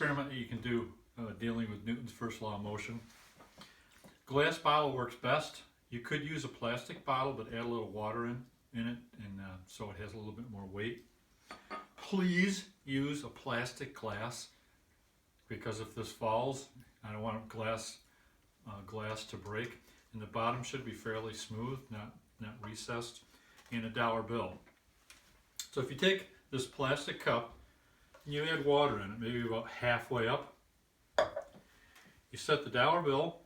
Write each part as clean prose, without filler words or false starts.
experiment that you can do dealing with Newton's first law of motion. Glass bottle works best. You could use a plastic bottle, but add a little water in it, and so it has a little bit more weight. Please use a plastic glass, because if this falls, I don't want glass to break. And the bottom should be fairly smooth, not recessed. And a dollar bill. So if you take this plastic cup and you add water in it, maybe about halfway up, you set the dollar bill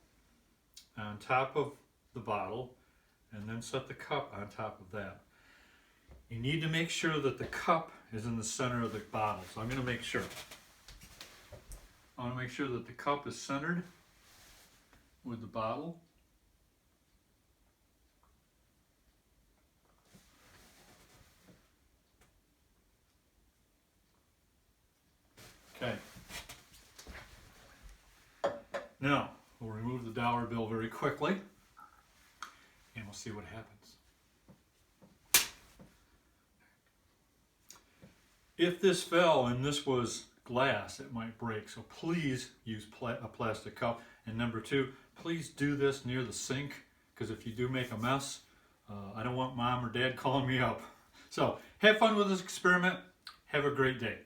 on top of the bottle and then set the cup on top of that. You need to make sure that the cup is in the center of the bottle. So I'm going to make sure. I want to make sure that the cup is centered with the bottle. Okay. Now, we'll remove the dollar bill very quickly, and we'll see what happens. If this fell and this was glass, it might break, so please use a plastic cup. And number two, please do this near the sink, because if you do make a mess, I don't want mom or dad calling me up. So, have fun with this experiment. Have a great day.